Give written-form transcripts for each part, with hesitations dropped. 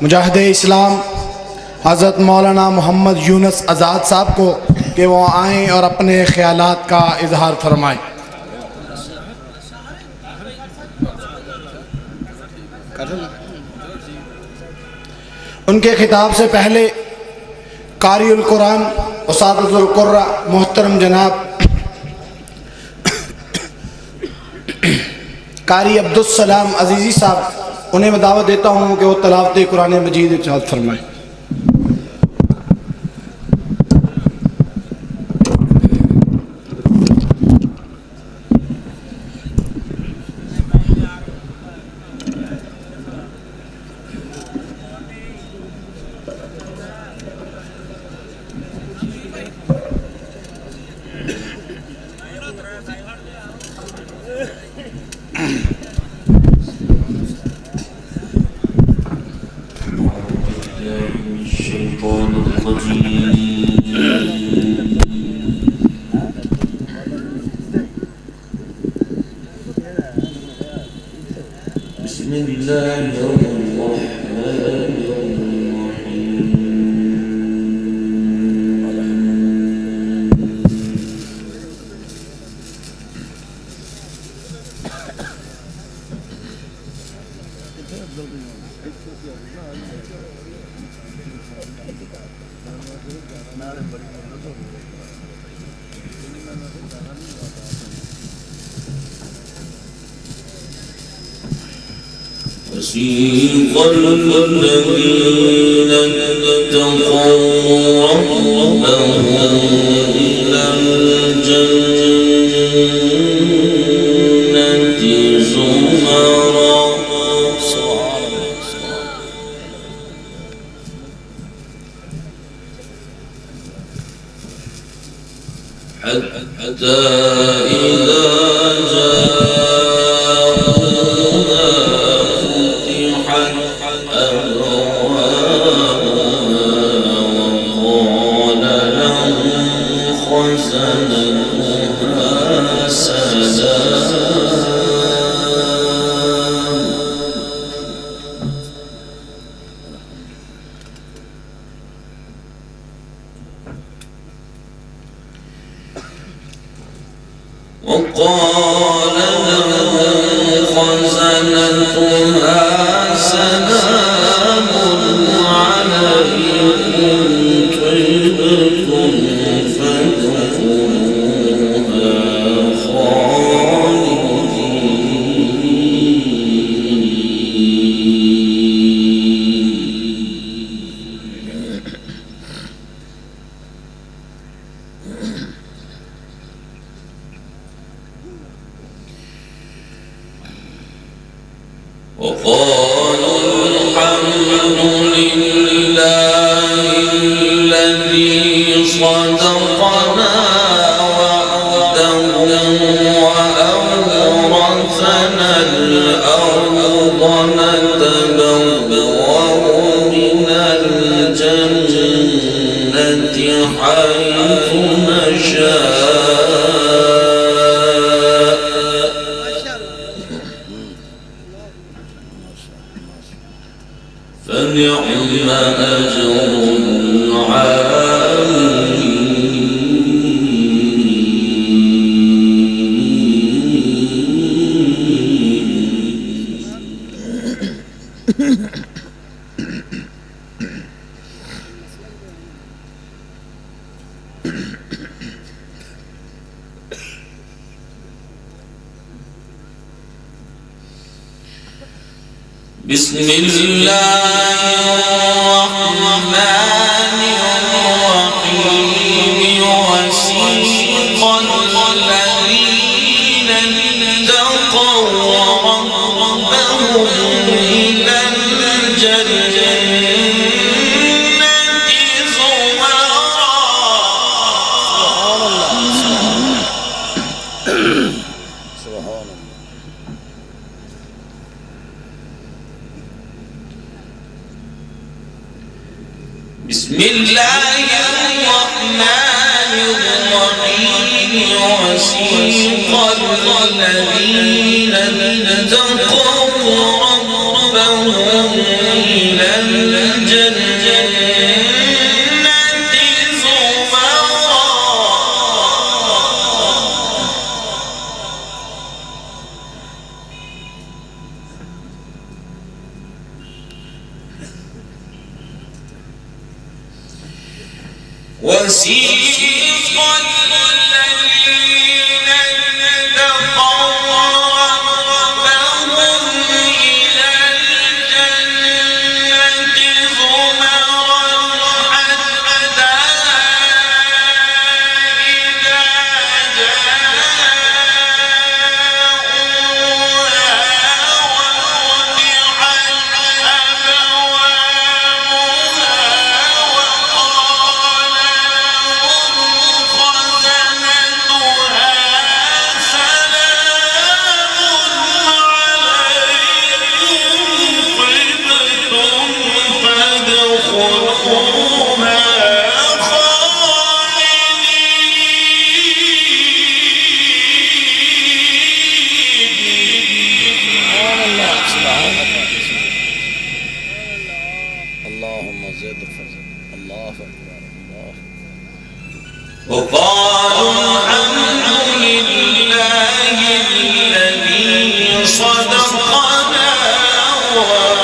मुजाहिद इस्लाम हज़रत मौलाना मोहम्मद यूनुस आज़ाद साहब को कि वो आएँ और अपने ख़यालात का इजहार फरमाएँ। उनके खिताब से पहले कारिउल कुरान उस्तादुल कुर्रा मोहतरम जनाब कारी अब्दुल सलाम अजीज़ी साहब, उन्हें मैं दावत देता हूँ कि वो तलावत कुरान मजीद इरशाद फरमाएं। وسيق الذين اتقوا ربهم إلى الجنة زمرا حتى إذا وقال لهم خزنتها سلام عليكم طبتم فادخلوها وقالوا الحمد لله الذي صدقنا وعده وأورثنا الأرض نتبوأ من الجنة حيث نشاء فنعم أجر بسم الله الرحمن الرحيم وسيق الذين اتقوا ربهم إلى الجنة زمرا بسم الله الرحمن الرحيم وسيق الذين اتقوا ربهم إلى وسيق الذين اتقوا ربهم إلى الجنة زمرا حتى إذا جاءوها وفتحت وقالوا الحمد لله الذي صدقنا وعده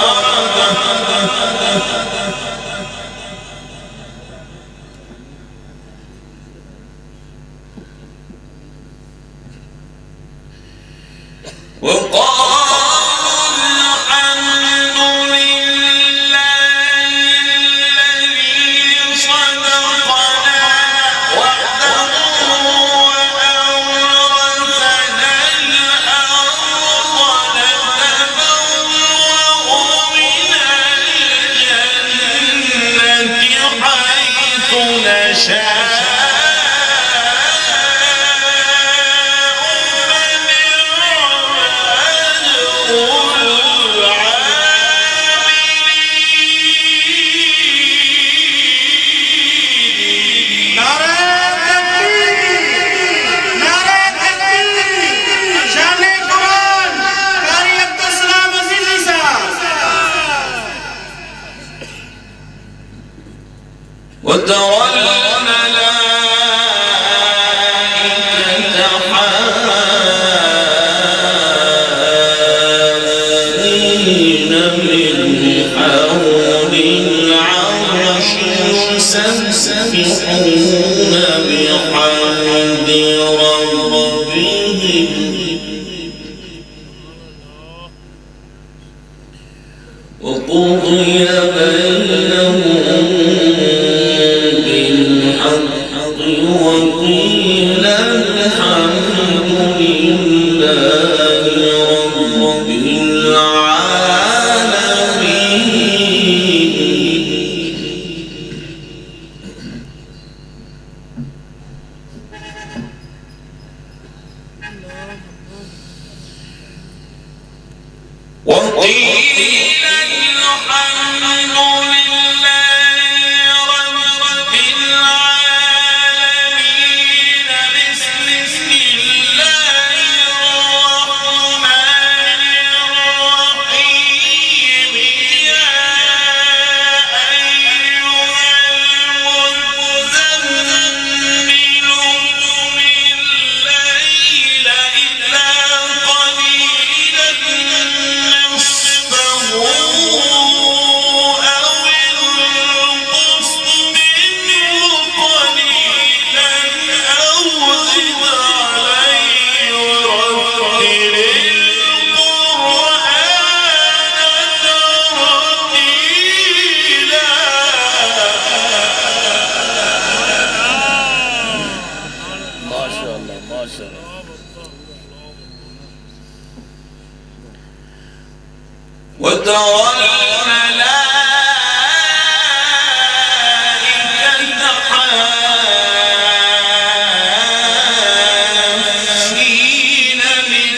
وترى الملائكة حافين من حول العرش يسبحون بحمد ربهم وقضي بينهم بالحق وقيل الحمد لله رب العالمين. وقيل الحمد لله رب العالمين. بسم الله الرحمن الرحيم. يا أيها المزمل قم الليل إلا قليلا نصفه أو انقص منه قليلا أو زد عليه ورتل القرآن ترتيلا. ما شاء الله ما شاء الله. وترى الملائكة حافين من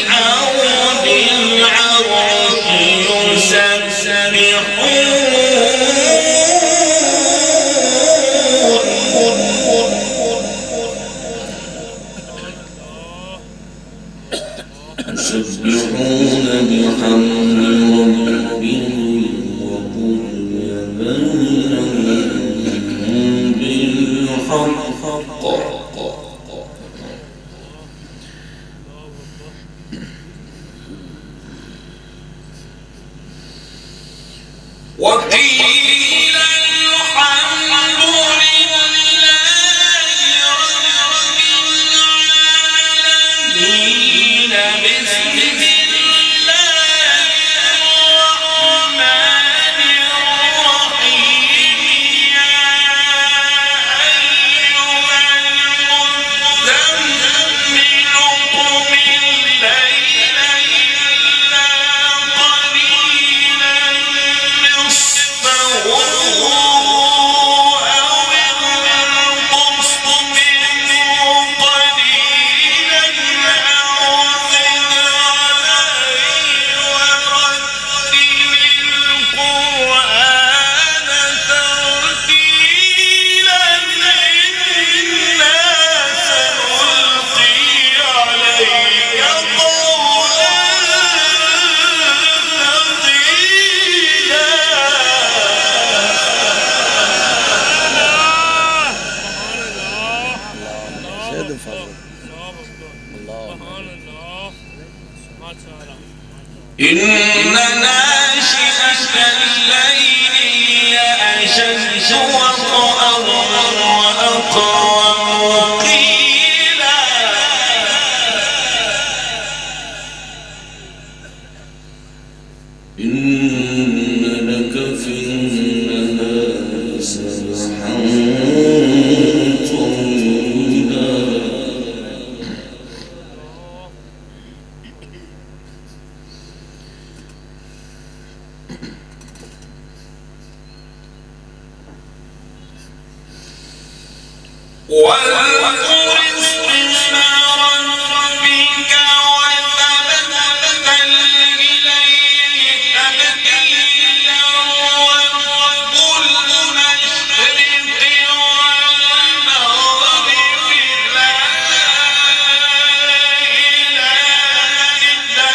حول العرش يسبحون بحمد ربهم وقضي بينهم بالحق وقيل الحمد لله إن ناشئة الليل هي أشد وطئا وأقوم قيلا إن لك في النهار سبحا طويلا واذكر اسم ربك وتبتل إليه تبتيلا ورب المشرق والمغرب لا إله إلا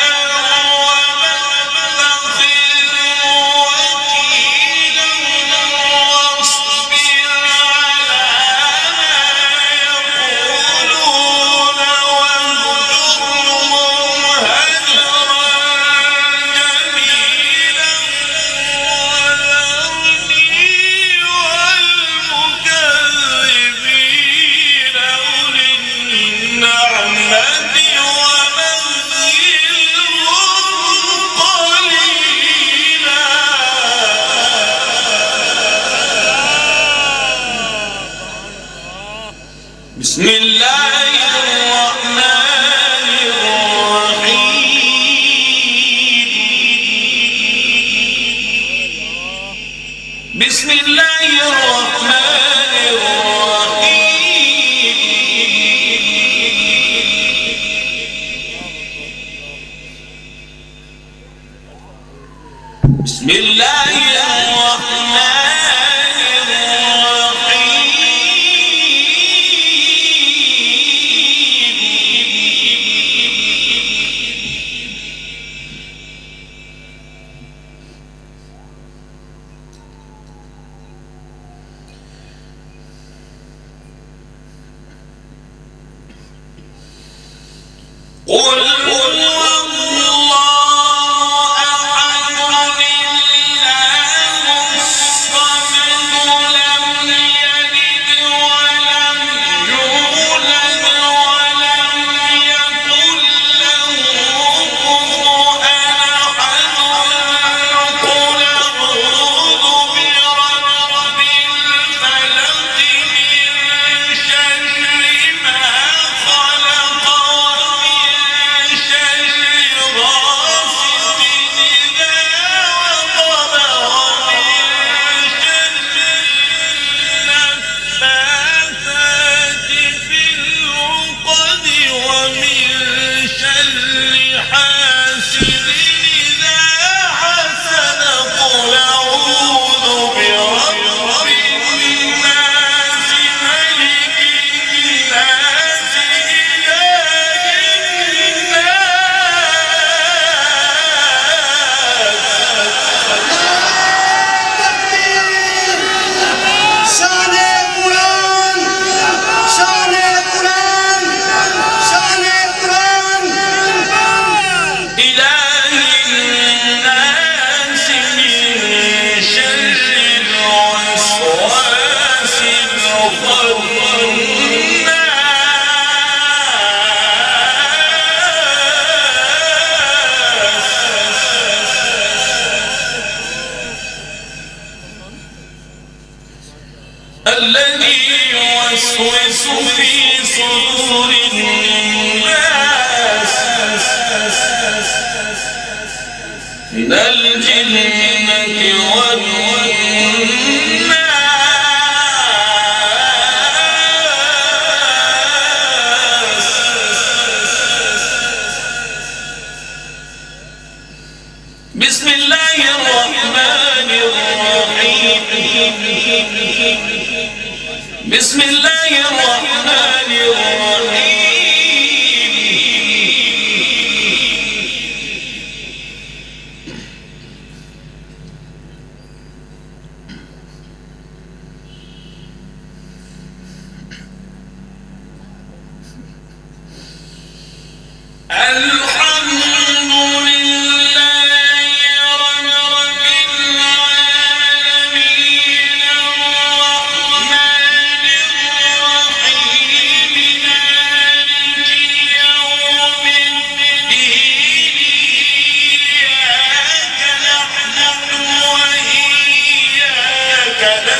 هو فاتخذه وكيلا واصبر على يقولون واهجرهم هجرا جميلا وذرني والمكذبين أولي النعمة ومهلهم قليلا بسم الله الرحمن الرحيم بسم الله الرحمن الرحيم بسم الله الرحمن قل هو الله أحد الله الصمد لم يلد ولم يولد ولم يكن له كفوا أحد قل أعوذ برب الفلق من شر ما خلق ومن شر غاسق إذا وقب ومن شر النفاثات في العقد ومن شر حاسد إذا حسد قل أعوذ برب الناس ملك الناس إله الناس شان قرآن شان قرآن شان قرآن إله الناس من شر الوسواس الذي يوسوس في صدور الناس من الجنة والناس بسم الله الرحمن الرحيم بسم الله الرحمن الرحيم الحمد لله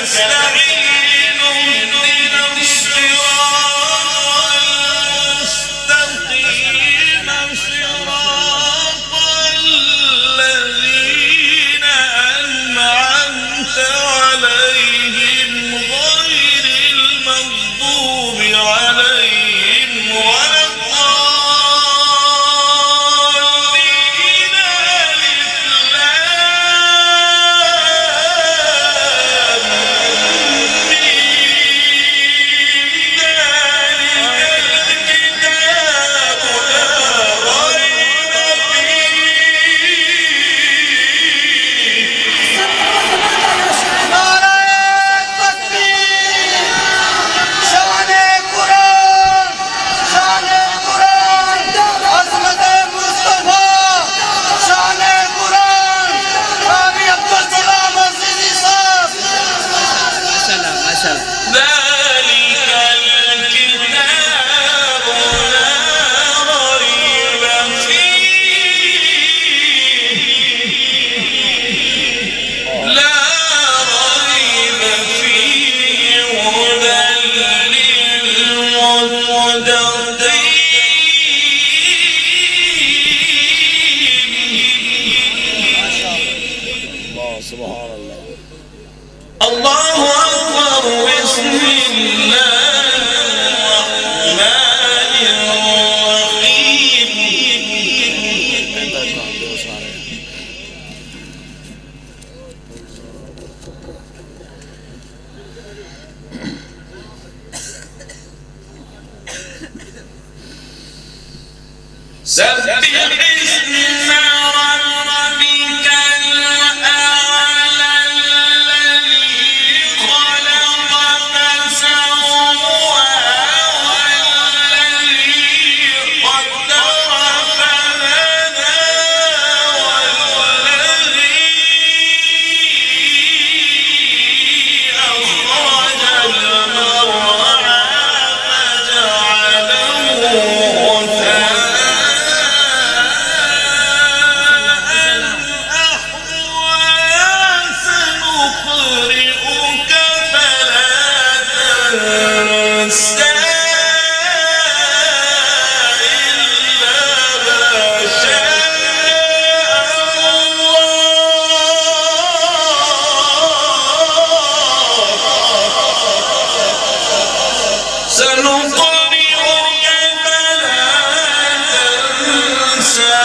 نستعين اهدنا الصراط المستقيم صراط الذين أنعمت عليهم غير المغضوب عليهم ولا الضالين. ذلك الكتاب لا ريب فيه هدى للمتقين. الله أكبر. بسم الله الرحمن الرحيم. سبح اسم ربك الأعلى الذي خلق فسوى والذي قدر فهدى والذي أخرج المرعى فجعله غثاء سنقرئك فلا تنسى إلا ما شاء الله. سنقرئك فلا تنسى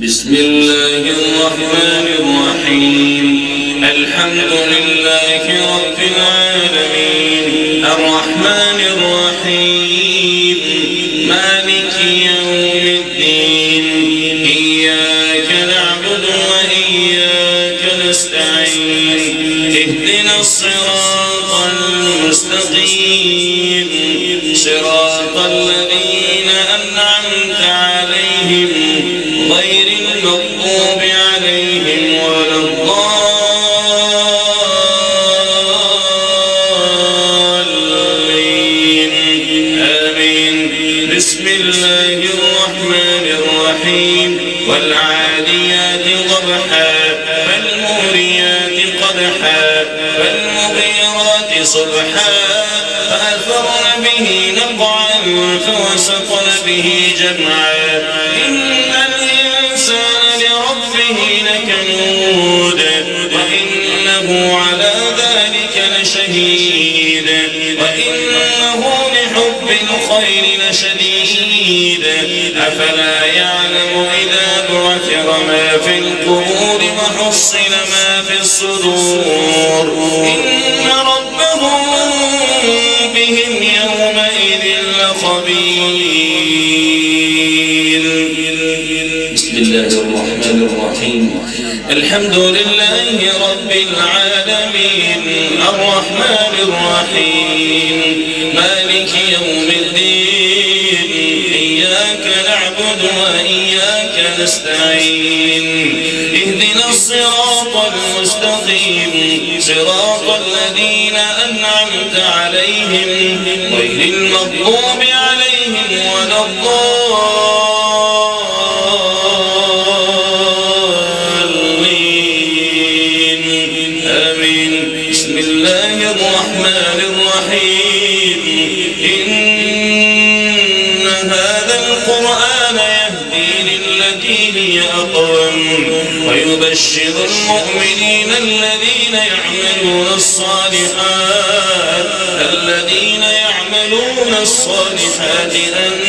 بسم الله الرحمن الرحيم. الحمد لله رب العالمين الرحمن الرحيم مالك يوم الدين. إياك نعبد وإياك نستعين. اهدنا الصراط المستقيم صراط الذين أنعمت عليهم غير المغضوب عليهم ولا الضالين. آمين. بسم الله الرحمن الرحيم. والعاديات ضبحا فالموريات قدحا فالمغيرات صبحا فأثرن به نقعا فوسطن به جمعا. إن الإنسان لربه لكنود وإنه على ذلك لشهيد وإنه لحب الخير لشديد. أفلا يعلم إذا بعثر ما في القبور وحصل ما في الصدور. إن ربهم الحمد لله رب العالمين الرحمن الرحيم مالك يوم الدين إياك نعبد وإياك نستعين اهدنا الصراط المستقيم صراط الذين أنعمت عليهم غير المغضوب عليهم ولا الضالين آمين. بسم الله الرحمن الرحيم إن هذا القرآن يهدي للتي هي أقوم ويبشر المؤمنين الذين يعملون الصالحات أن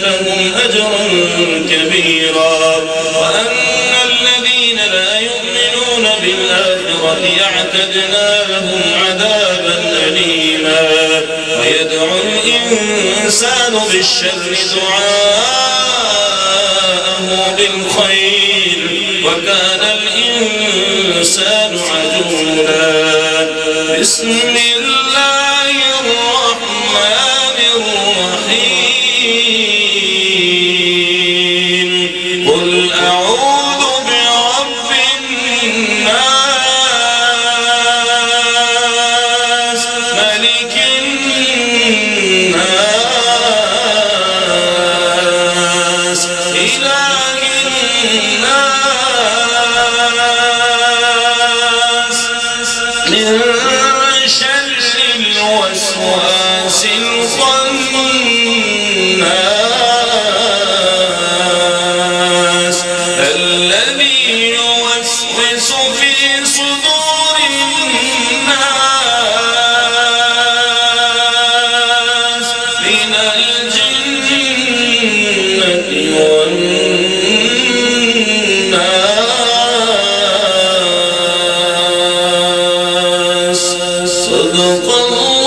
لهم أجرا كبيرا وأن الذين لا يؤمنون بالآخرة يعتدنا لهم عذابا أليما. ويدعو الإنسان بالشر دعاءه بالخير وكان الإنسان عجولا. بسم الله الرحمن الرحيم قل أعوذ برب الناس ملك الناس إله الناس من شر الوسواس الخناس الذي يوسوس في صدور الناس من الجنة والناس. صدق الله.